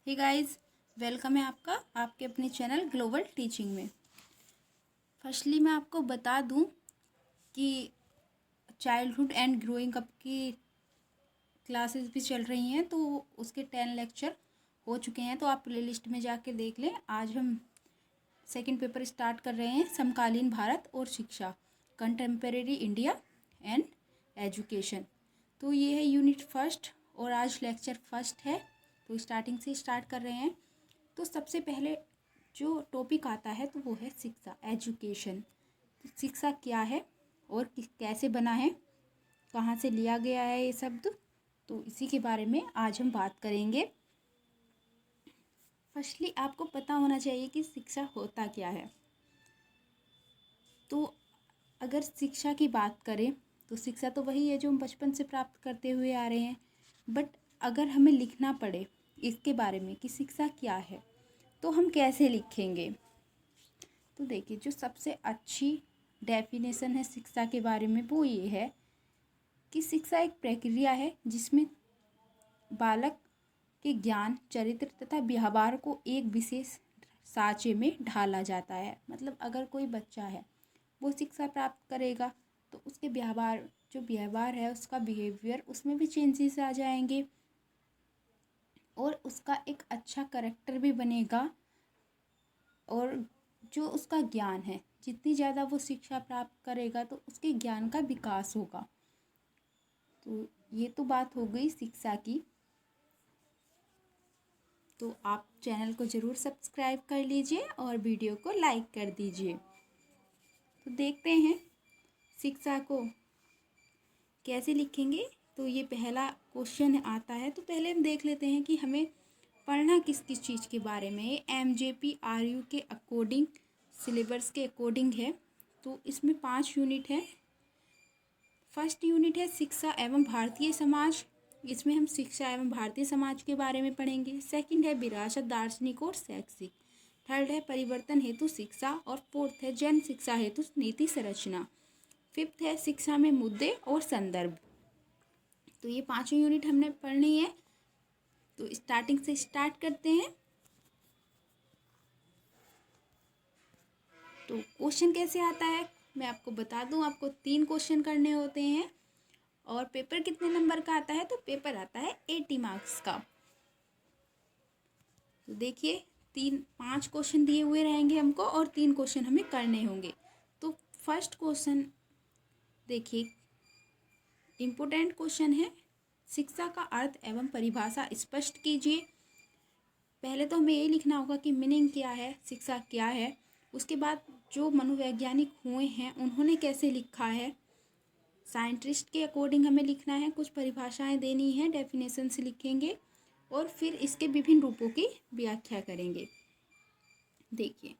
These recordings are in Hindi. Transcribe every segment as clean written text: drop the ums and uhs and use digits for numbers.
हे गाइस, वेलकम है आपका आपके अपने चैनल ग्लोबल टीचिंग में। फर्स्टली मैं आपको बता दूं कि चाइल्डहुड एंड ग्रोइंग अप की क्लासेस भी चल रही हैं, तो उसके 10 लेक्चर हो चुके हैं, तो आप प्लेलिस्ट में जाके देख लें। आज हम सेकंड पेपर स्टार्ट कर रहे हैं, समकालीन भारत और शिक्षा, कंटेम्परेरी इंडिया एंड एजुकेशन। तो ये है यूनिट फर्स्ट और आज लेक्चर फर्स्ट है, तो स्टार्टिंग से स्टार्ट कर रहे हैं। तो सबसे पहले जो टॉपिक आता है तो वो है शिक्षा, एजुकेशन। तो शिक्षा क्या है और कैसे बना है, कहाँ से लिया गया है ये शब्द, तो इसी के बारे में आज हम बात करेंगे। फर्स्टली आपको पता होना चाहिए कि शिक्षा होता क्या है। तो अगर शिक्षा की बात करें तो शिक्षा तो वही है जो हम बचपन से प्राप्त करते हुए आ रहे हैं, बट अगर हमें लिखना पड़े इसके बारे में कि शिक्षा क्या है तो हम कैसे लिखेंगे। तो देखिए, जो सबसे अच्छी डेफिनेशन है शिक्षा के बारे में वो ये है कि शिक्षा एक प्रक्रिया है जिसमें बालक के ज्ञान, चरित्र तथा व्यवहार को एक विशेष साँचे में ढाला जाता है। मतलब अगर कोई बच्चा है वो शिक्षा प्राप्त करेगा तो उसके व्यवहार है, उसका बिहेवियर, उसमें भी चेंजेस आ जाएंगे और उसका एक अच्छा करैक्टर भी बनेगा। और जो उसका ज्ञान है, जितनी ज़्यादा वो शिक्षा प्राप्त करेगा तो उसके ज्ञान का विकास होगा। तो ये तो बात हो गई शिक्षा की। तो आप चैनल को ज़रूर सब्सक्राइब कर लीजिए और वीडियो को लाइक कर दीजिए। तो देखते हैं शिक्षा को कैसे लिखेंगे। तो ये पहला क्वेश्चन आता है, तो पहले हम देख लेते हैं कि हमें पढ़ना किस किस चीज़ के बारे में। ये MJPRU के अकॉर्डिंग, सिलेबस के अकॉर्डिंग है। तो इसमें 5 यूनिट है। फर्स्ट यूनिट है शिक्षा एवं भारतीय समाज। इसमें हम शिक्षा एवं भारतीय समाज के बारे में पढ़ेंगे। सेकंड है विरासत, दार्शनिक और शैक्षिक। थर्ड है परिवर्तन हेतु शिक्षा और फोर्थ है जन शिक्षा हेतु नीति संरचना। फिफ्थ है शिक्षा में मुद्दे और संदर्भ। तो ये 5 यूनिट हमने पढ़नी है। तो स्टार्टिंग से स्टार्ट करते हैं। तो क्वेश्चन कैसे आता है मैं आपको बता दूं। आपको 3 क्वेश्चन करने होते हैं और पेपर कितने नंबर का आता है, तो पेपर आता है 80 मार्क्स का। तो देखिए 5 क्वेश्चन दिए हुए रहेंगे हमको और 3 क्वेश्चन हमें करने होंगे। तो फर्स्ट क्वेश्चन देखिए, इम्पोर्टेंट क्वेश्चन है, शिक्षा का अर्थ एवं परिभाषा स्पष्ट कीजिए। पहले तो हमें ये लिखना होगा कि मीनिंग क्या है, शिक्षा क्या है। उसके बाद जो मनोवैज्ञानिक हुए हैं उन्होंने कैसे लिखा है, साइंटिस्ट के अकॉर्डिंग हमें लिखना है। कुछ परिभाषाएं देनी है, डेफिनेशन से लिखेंगे और फिर इसके विभिन्न रूपों की व्याख्या करेंगे। देखिए,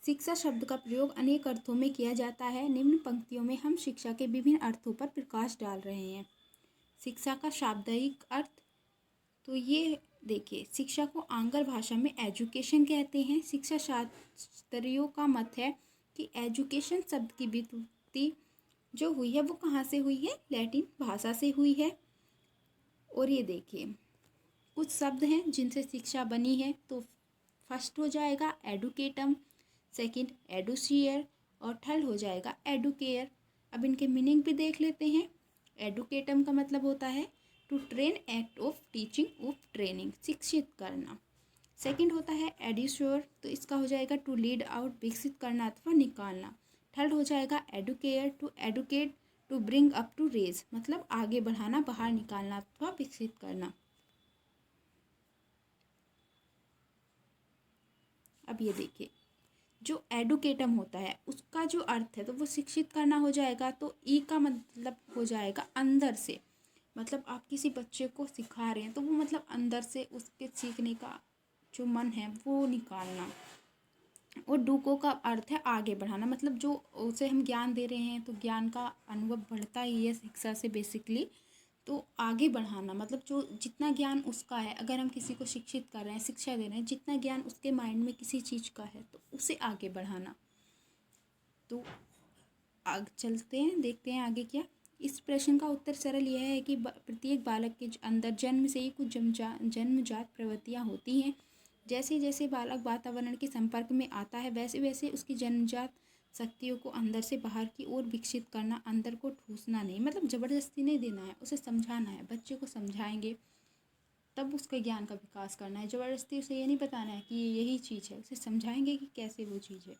शिक्षा शब्द का प्रयोग अनेक अर्थों में किया जाता है। निम्न पंक्तियों में हम शिक्षा के विभिन्न अर्थों पर प्रकाश डाल रहे हैं। शिक्षा का शाब्दिक अर्थ, तो ये देखिए, शिक्षा को आंग्ल भाषा में एजुकेशन कहते हैं। शिक्षा शास्त्रियों का मत है कि एजुकेशन शब्द की व्युत्पत्ति जो हुई है वो कहाँ से हुई है, लैटिन भाषा से हुई है। और ये देखिए कुछ शब्द हैं जिनसे शिक्षा बनी है। तो फर्स्ट हो जाएगा एडुकेटम, सेकंड एडुसियर और थर्ड हो जाएगा एडुकेयर। अब इनके मीनिंग भी देख लेते हैं। एडुकेटम का मतलब होता है to train, act of teaching of training, शिक्षित करना। सेकंड होता है एड्यूश्योर, तो इसका हो जाएगा टू लीड आउट, विकसित करना अथवा निकालना। थर्ड हो जाएगा educare, to educate, to bring up, to raise, मतलब आगे बढ़ाना, बाहर निकालना अथवा विकसित करना। अब ये देखिए, जो एडुकेटम होता है उसका जो अर्थ है तो वो शिक्षित करना हो जाएगा। तो ई का मतलब हो जाएगा अंदर से, मतलब आप किसी बच्चे को सिखा रहे हैं तो वो मतलब अंदर से उसके सीखने का जो मन है वो निकालना। और डूको का अर्थ है आगे बढ़ाना, मतलब जो उसे हम ज्ञान दे रहे हैं तो ज्ञान का अनुभव बढ़ता ही है शिक्षा से बेसिकली। तो आगे बढ़ाना मतलब जो जितना ज्ञान उसका है, अगर हम किसी को शिक्षित कर रहे हैं, शिक्षा दे रहे हैं, जितना ज्ञान उसके माइंड में किसी चीज़ का है तो उसे आगे बढ़ाना। तो आगे चलते हैं, देखते हैं आगे क्या। इस प्रश्न का उत्तर सरल यह है कि प्रत्येक बालक के अंदर जन्म से ही कुछ जन्मजात प्रवृत्तियाँ होती हैं। जैसे जैसे बालक वातावरण के संपर्क में आता है वैसे वैसे उसकी जन्मजात शक्तियों को अंदर से बाहर की ओर विकसित करना, अंदर को ठूसना नहीं, मतलब ज़बरदस्ती नहीं देना है, उसे समझाना है। बच्चे को समझाएंगे तब उसके ज्ञान का विकास करना है। ज़बरदस्ती उसे ये नहीं बताना है कि ये यही चीज़ है, उसे समझाएंगे कि कैसे वो चीज़ है।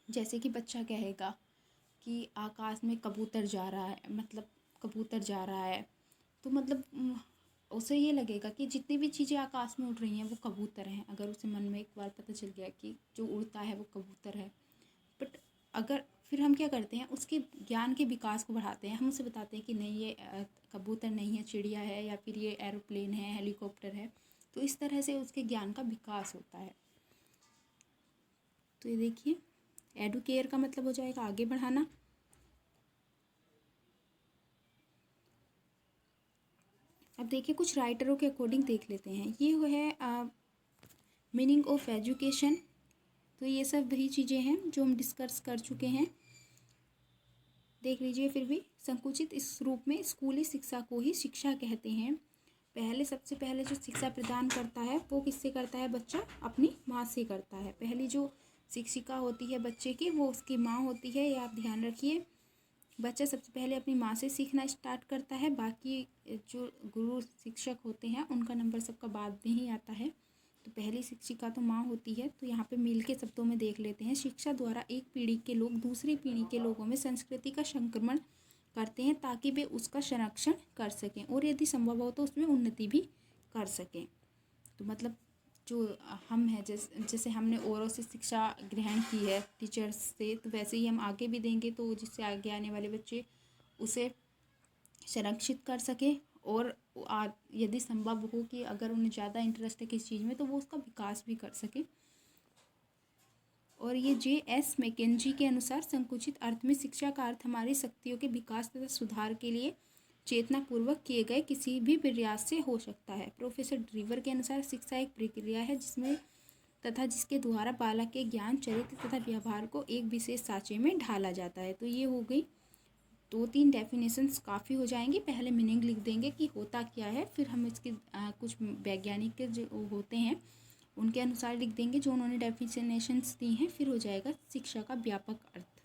जैसे कि बच्चा कहेगा कि आकाश में कबूतर जा रहा है, मतलब कबूतर जा रहा है, तो मतलब उसे ये लगेगा कि जितनी भी चीज़ें आकाश में उड़ रही हैं वो कबूतर हैं। अगर उसे मन में एक बार पता चल गया कि जो उड़ता है वो कबूतर है, बट अगर फिर हम क्या करते हैं, उसके ज्ञान के विकास को बढ़ाते हैं। हम उसे बताते हैं कि नहीं, ये कबूतर नहीं है, चिड़िया है, या फिर ये एरोप्लेन है, हेलीकॉप्टर है। तो इस तरह से उसके ज्ञान का विकास होता है। तो ये देखिए, एडुकेयर का मतलब हो जाएगा आगे बढ़ाना। अब देखिए कुछ राइटरों के अकॉर्डिंग देख लेते हैं। ये वो है मीनिंग ऑफ एजुकेशन। तो ये सब वही चीज़ें हैं जो हम डिस्कस कर चुके हैं, देख लीजिए। फिर भी संकुचित इस रूप में स्कूली शिक्षा को ही शिक्षा कहते हैं। सबसे पहले जो शिक्षा प्रदान करता है वो किससे करता है? बच्चा अपनी माँ से करता है। पहली जो शिक्षिका होती है बच्चे की वो उसकी माँ होती है, ये आप ध्यान रखिए। बच्चा सबसे पहले अपनी माँ से सीखना स्टार्ट करता है। बाकी जो गुरु शिक्षक होते हैं उनका नंबर सबका बाद में ही आता है। तो पहली शिक्षिका तो माँ होती है। तो यहाँ पे मिल के शब्दों में देख लेते हैं। शिक्षा द्वारा एक पीढ़ी के लोग दूसरी पीढ़ी के लोगों में संस्कृति का संक्रमण करते हैं ताकि वे उसका संरक्षण कर सकें और यदि संभव हो तो उसमें उन्नति भी कर सकें। तो मतलब जो हम हैं, जैसे हमने औरों से शिक्षा ग्रहण की है टीचर्स से, तो वैसे ही हम आगे भी देंगे, तो जिससे आगे आने वाले बच्चे उसे संरक्षित कर सकें और यदि संभव हो कि अगर उन्हें ज़्यादा इंटरेस्ट है किस चीज़ में तो वो उसका विकास भी कर सकें। और ये J.S. मैकेंजी के अनुसार संकुचित अर्थ में शिक्षा का अर्थ हमारी शक्तियों के विकास तथा सुधार के लिए चेतनापूर्वक किए गए किसी भी प्रयास से हो सकता है। प्रोफेसर ड्रीवर के अनुसार शिक्षा एक प्रक्रिया है जिसके द्वारा बालक के ज्ञान, चरित्र तथा व्यवहार को एक विशेष साँचे में ढाला जाता है। तो ये हो गई 2-3 डेफिनेशंस, काफ़ी हो जाएंगी। पहले मीनिंग लिख देंगे कि होता क्या है, फिर हम इसके कुछ वैज्ञानिक के जो होते हैं उनके अनुसार लिख देंगे जो उन्होंने डेफिनेशंस दी हैं। फिर हो जाएगा शिक्षा का व्यापक अर्थ,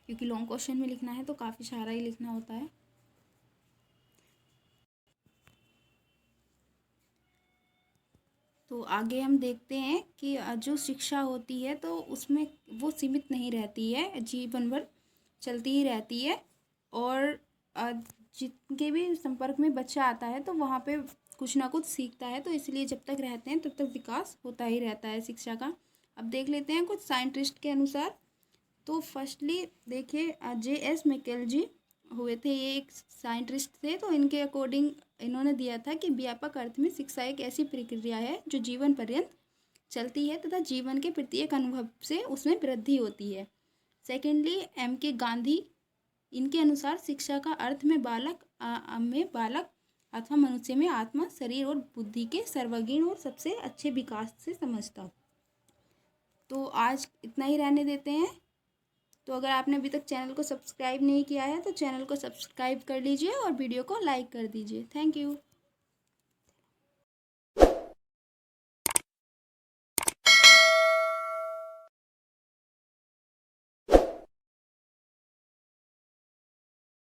क्योंकि लॉन्ग क्वेश्चन में लिखना है तो काफ़ी सारा ही लिखना होता है। तो आगे हम देखते हैं कि जो शिक्षा होती है तो उसमें वो सीमित नहीं रहती है, जीवन भर चलती ही रहती है। और जिनके भी संपर्क में बच्चा आता है तो वहाँ पे कुछ ना कुछ सीखता है। तो इसलिए जब तक रहते हैं तब तक विकास होता ही रहता है शिक्षा का। अब देख लेते हैं कुछ साइंटिस्ट के अनुसार। तो फर्स्टली देखिए J.S. मैकेंजी हुए थे, ये एक साइंटिस्ट थे। तो इनके अकॉर्डिंग इन्होंने दिया था कि व्यापक अर्थ में शिक्षा एक ऐसी प्रक्रिया है जो जीवन पर्यंत चलती है तथा जीवन के प्रत्येक अनुभव से उसमें वृद्धि होती है। Secondly M.K. गांधी, इनके अनुसार शिक्षा का अर्थ में बालक अथवा मनुष्य में आत्मा, शरीर और बुद्धि के सर्वांगीण और सबसे अच्छे विकास से समझता। तो आज इतना ही रहने देते हैं। तो अगर आपने अभी तक चैनल को सब्सक्राइब नहीं किया है तो चैनल को सब्सक्राइब कर लीजिए और वीडियो को लाइक कर दीजिए। Thank you.